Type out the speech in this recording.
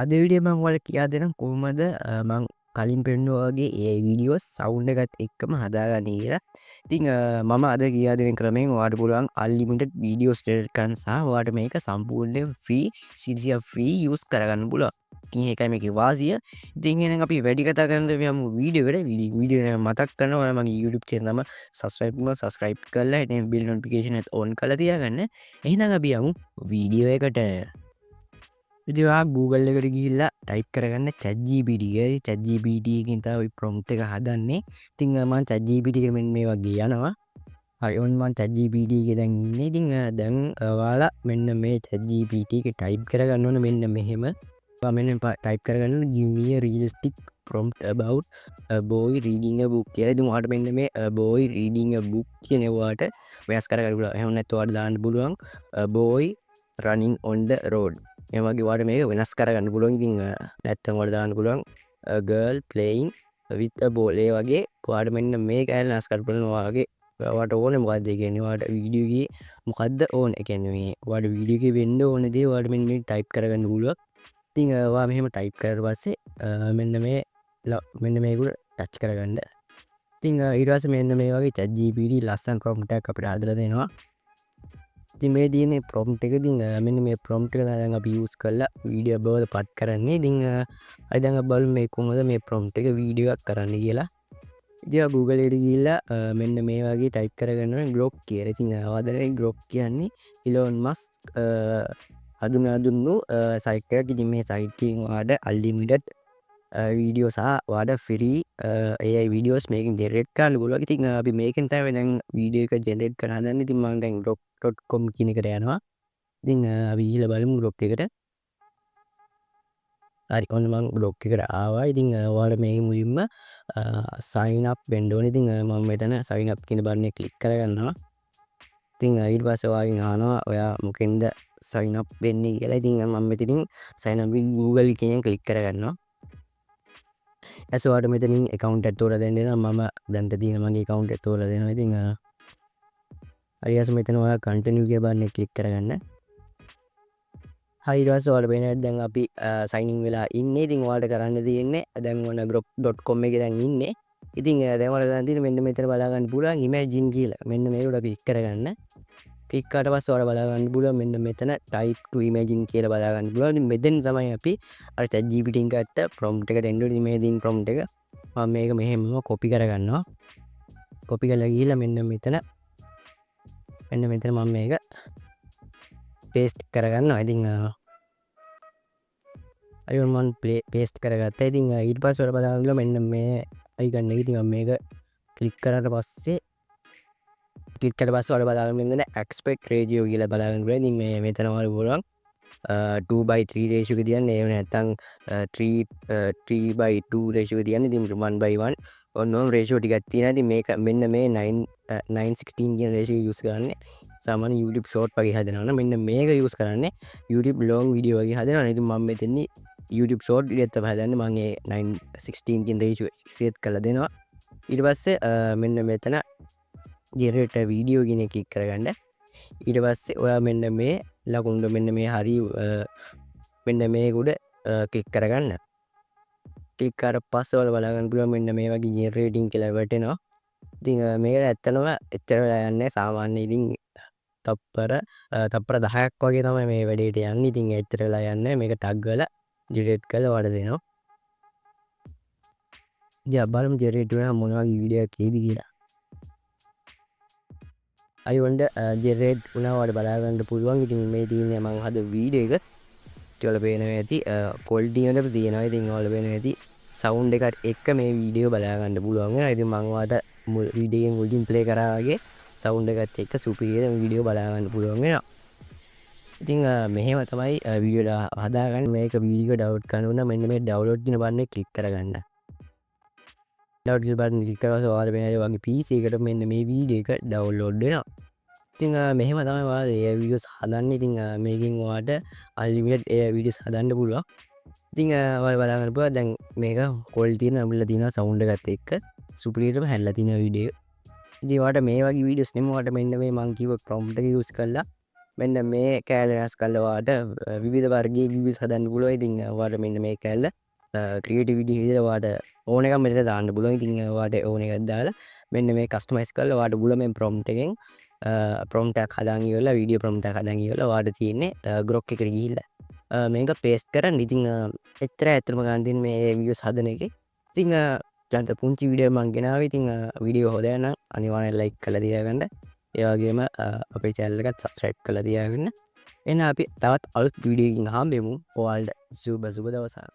අද විඩිය මං වල කියා දෙනම් කොහොමද මං කලින් පෙන්නුවා වගේ ඒ වීඩියෝ සවුන්ඩ් එකත් එක්කම හදාගන්න කියලා. ඉතින් මම අද කියා දෙන ක්‍රමයෙන් ඔයාලට පුළුවන් අන්ලිමිටඩ් වීඩියෝස් ඩෙලිට් කරන්න සහ ඔයාලට මේක සම්පූර්ණයෙන් ෆ්‍රී CC ෆ්‍රී යූස් කරගන්න පුළුවන්. ඉතින් ඒකයි මේකේ වාසිය. ඉතින් එහෙනම් අපි වැඩි කතා කරන්න යමු වීඩියෝ එකට. වීඩියෝ එක මතක් කරනවා ඔයාලා මගේ YouTube channel එක සබස්ක්‍රයිබ් කරලා එතන bell notification එක on කරලා තියාගන්න. එහෙනම් අපි යමු වීඩියෝ එකට. ඉතිවා Google එකට ගිහිල්ලා ටයිප් කරගන්න ChatGPT ChatGPT එකෙන් තමයි ප්‍රොම්ප්ට් එක හදන්නේ. ඉතින් මම ChatGPT එකෙන් මෙන්න මේ වගේ යනවා. හරි ඔන්න මම ChatGPT එකේ දැන් ඉන්නේ. ඉතින් දැන් ඔයාලා මෙන්න මේ ChatGPT එකේ ටයිප් කරගන්න ඕන මෙන්න මෙහෙම. ඔයා මෙන්න ටයිප් කරගන්න give me a realistic prompt about a boy reading a book කියලා. ඉතින් ඔයාලට මෙන්න මේ a boy reading a book කියන ඒවාට වෙනස් කරගන්න පුළුවන්. එහෙම නැත්නම් ඔයාලට දාන්න පුළුවන් a boy running on the road. එමගේ වාට මේක වෙනස් කරගන්න පුළුවන්. ඉතින් නැත්තම් වල දාන්න පුළුවන් a girl playing with a ball. ඒ වගේ ඔයාලට මෙන්න මේක වෙනස් කරන්න පුළුවන්. ඔයාගේ ඔයාලට ඕනේ මොකද්ද ඒ කියන්නේ ඔයාලට වීඩියෝ එකේ මොකද්ද ඕනේ. ඒ කියන්නේ මේ ඔයාලට වීඩියෝ එකේ වෙන්න ඕනේ දේ ඔයාලට මෙන්න මේ ටයිප් කරගන්න පුළුවන්. ඉතින් ඔයා මෙහෙම ටයිප් කරලා පස්සේ මෙන්න මේකට ටච් කරගන්න. ඉතින් ඊට පස්සේ මෙන්න මේ වගේ ChatGPT ලස්සන prompt එකක් අපිට හදලා දෙනවා. ඉතින් මේ තියෙන්නේ prompt එක. ඉතින් මෙන්න මේ prompt එක දැන් අපි use කරලා වීඩියෝ බවද පට් කරන්නේ. ඉතින් අපි දැන් බලමු මේ කොහොමද මේ prompt එක වීඩියෝ එකක් කරන්න කියලා. ඉතින් Google එකට ගිහිල්ලා මෙන්න මේ වගේ ටයිප් කරගන්න ඕනේ Grok කියලා. ඉතින් ආවදනේ Grok කියන්නේ Elon Musk හඳුන්වා දුන්නු සයිට් එකක්. ඉතින් මේ සයිට් එකෙන් ඔයාලට unlimited වීඩියෝ සහ ඔයාලට free AI වීඩියෝස් මේකෙන් ජෙනරේට් කරන්න පුළුවන්. ඉතින් අපි මේකෙන් තමයි දැන් වීඩියෝ එක ජෙනරේට් කරන්න හදන්නේ. ඉතින් මම දැන් grok.com කියන එකට යනවා. ඉතින් අපි ගිහලා බලමු grok එකට. හරි ඔන්න මම grok එකට ආවා. ඉතින් ඔයාලා මේ මුලින්ම sign up වෙන්න ඕනේ. ඉතින් මම මෙතන sign up කියන බටන් එක ක්ලික් කරගන්නවා. ඉතින් ඊට පස්සේ ඔයාගෙන් අහනවා ඔයා මොකෙන්ද sign up වෙන්නේ කියලා. ඉතින් මම මෙතනින් sign up with Google කියන ක්ලික් කරගන්නවා. ඇසවාට මෙතනින් account එක තෝරලා දෙන්න නම් මම දැන්ට තියෙන මගේ account එක තෝරලා දෙනවා. ඉතින් හරියට මෙතන ඔයා continue කියන බටන් එක ක්ලික් කරගන්න. හරි ඊට පස්සේ ඔයාලට පේනවා දැන් අපි sign in වෙලා ඉන්නේ. ඉතින් ඔයාලට කරන්න තියෙන්නේ දැන් ඔන්න grok.com එකේ දැන් ඉන්නේ. ඉතින් දැන් ඔයාලට ගන්න තියෙන්නේ මෙන්න මෙතන බලා ගන්න පුළුවන් imagine කියලා. මෙන්න මේකට ක්ලික් කරගන්න. ක්ලික් කරාට පස්සේ ඔයාලා බලා ගන්න පුළුවන් මෙන්න මෙතන type to imagine කියලා බලා ගන්න පුළුවන්. ඉතින් මෙතෙන් තමයි අපි අර ChatGPT එකෙන් ගත්ත prompt එකට එන්න ඕනේ. මේ දින prompt එක මම මේක මෙහෙම copy කරගන්නවා. copy කරලා ගිහිල්ලා මෙන්න මෙතන මම මේක paste කරගන්නවා. ඉතින් අයියෝ මම paste කරගත්තා. ඉතින් ඊට පස්සේ ඔයාලා බලා ගන්න මෙන්න මේ icon එක. ඉතින් මම මේක click කරාට පස්සේ ඔයාලා බලා ගන්න මෙන්න expect ratio කියලා බලා ගන්න පුළුවන්. ඉතින් මේ මෙතන ඔයාලා බලන්න 2/3 ratio එක තියන්නේ. එහෙම නැත්නම් 3/2 ratio එක තියන්නේ. ඉතින් 1/1 ඔන්නෝම ratio ටිකක් තියෙනවා. ඉතින් මේක මෙන්න මේ 9:16 කියන ratio use කරන්නේ සාමාන්‍ය YouTube short වගේ හදනවා නම් මෙන්න මේක use කරන්නේ YouTube long video වගේ හදනවා. ඉතින් මම මෙතනදී YouTube short video තමයි හදන්නේ. මම ඒ 9:16 කියන ratio set කරලා දෙනවා. ඊට පස්සේ මෙන්න මෙතන generate video කියන එක ක්ලික් කරගන්න. ඊට පස්සේ ඔයා මෙන්න මේ ලකුණු මෙන්න මේ හරි මෙන්න මේක උඩ ක්ලික් කරගන්න. ක්ලික් කරලා පස්සේ ඔයාලා බලා ගන්න පුළුවන් මෙන්න මේ වගේ generating කියලා වැටෙනවා. ඉතින් මේක ඇත්තනම එච්චර වෙලා යන්නේ සාමාන්‍ය ඉතින් තප්පර 10ක් වගේ තමයි මේ වැඩේට යන්නේ. ඉතින් එච්චර වෙලා යන්නේ මේක ටග් කරලා generate කරලා ඔයාලට දෙනවා. ඉතින් බලමු generate වෙනවා මොන වගේ වීඩියෝ එකක් එයිද කියලා. අයිවන්ඩ ජෙරේට් වුණාවට බලා ගන්න පුළුවන්. ඉතින් මේ තියෙන්නේ මම හද වීඩියෝ එක. ඔයාලා පේනවා ඇති quality එකක් තියෙනවා. ඉතින් ඔයාලා පේනවා ඇති sound එකත් එක්ක මේ වීඩියෝ බලා ගන්න පුළුවන් වෙනවා. ඉතින් මම ඔයාලට වීඩියෝ එකෙන් මුලින් play කරා වගේ sound එකත් එක්ක superior වීඩියෝ බලා ගන්න පුළුවන් වෙනවා. ඉතින් මෙහෙම තමයි වීඩියෝ හදාගන්න. මේක වීඩියෝ download කරන්න ඕන මෙන්න මේ download කියන බටන් එක ක්ලික් කරගන්න. download කියන බටන් ක්ලික් කරලා ඔයාලා වෙනවා වගේ PC එකට මෙන්න මේ වීඩියෝ එක download වෙනවා. ඉතින් මෙහෙම තමයි ඔයාලා AI videos හදන්නේ. ඉතින් මේකෙන් ඔයාලට unlimited AI videos හදන්න පුළුවන්. ඉතින් ඔයාලා බලා ගන්න පුළුවන් දැන් මේක quality තියෙන අපිලා තියෙනවා sound එකත් එක්ක superiorව හැල්ලා තියෙන වීඩියෝ එක. ඉතින් ඔයාලට මේ වගේ videos නෙමෙයි ඔයාලට මෙන්න මේ මම කිව්ව prompt එක use කරලා මෙන්න මේ කෑල්ල වෙනස් කරලා ඔයාට විවිධ වර්ගයේ වීඩියෝස් හදන්න පුළුවන්. ඉතින් ඔයාට මෙන්න මේ කෑල්ල ක්‍රියේටිවිටි විදිහට ඔයාට ඕන එකක් මෙතන දාන්න පුළුවන්. ඉතින් ඔයාට ඕන එකක් දාලා මෙන්න මේ කස්ටමයිස් කරලා ඔයාට බුලමෙන් ප්‍රොම්ප්ට් එකෙන් ප්‍රොම්ප්ට් එකක් හදාන් ඉවරලා වීඩියෝ ප්‍රොම්ප්ට් එකක් හදාන් ඉවරලා ඔයාට තියෙන්නේ ග්‍රොක් එකට ගිහිල්ලා මේක පේස්ට් කරන්න. ඉතින් එච්චර ඇත්තටම ගන්න තියෙන්නේ මේ වීඩියෝස් හදන එකේ. ඉතින් ජන්ට පුංචි වීඩියෝ මං ගෙනාවේ. ඉතින් වීඩියෝ හොඳයි නම් අනිවාර්යෙන් ලයික් කරලා තියාගන්න. ඒ වගේම අපේ channel එකත් subscribe කරලා තියාගන්න. එහෙනම් අපි තවත් අලුත් වීඩියෝ එකකින් හම්බෙමු. ඔයාලට සුබ දවසක්.